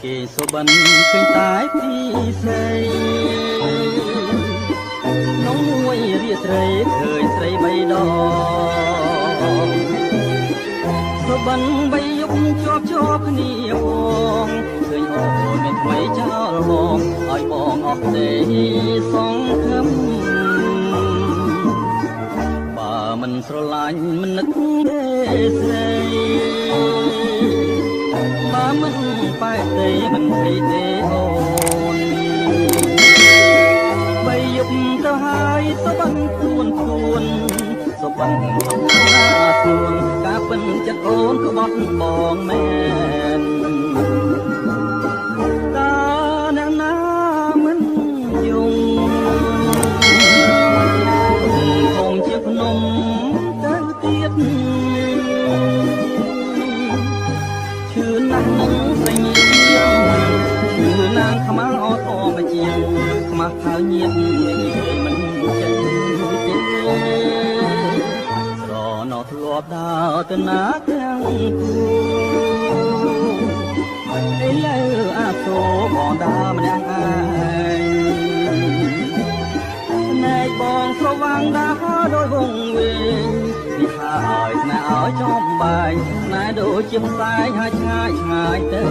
គេសុបិនឃើញតែពីស្រីនំមួយរាត្រីឃើញស្រីបីដងសុបិនបីយប់ជាប់គ្នាបងឃើញអូនមានថ្មីចោលបងឲ្យបងអស់ទេសង្ឃឹមបើមិនស្រឡាញ់មិននឹកទេស្រីបើមិនបែកទេមិនភ័យទេអូនបីយប់ទៅហើយសុបិនខ្លួនសុបិនក្នុងណាខ្លួនការពិនចិត្តអូនក៏បត់បងមែនតើអ្នកណាមិនយំคงជាភ្នំទៅទៀតឈឺណាស់នឹងស្រីញៀមឈឺណាស់ខ្មៅអត់អមជាងខ្មាស់ខៅញៀមមិនចេញទេស្រណោធ្លាប់ដើរទៅណាទាំងគូឥឡូវអាសូរបងដើរម្នាក់ឯងណែបងស្រវាំងដើរដោយវងវែងនេះហើយស្នេហ៍ឲ្យចំបែងណែដូចជាផ្សែងហើយឆ្ងាយទៅ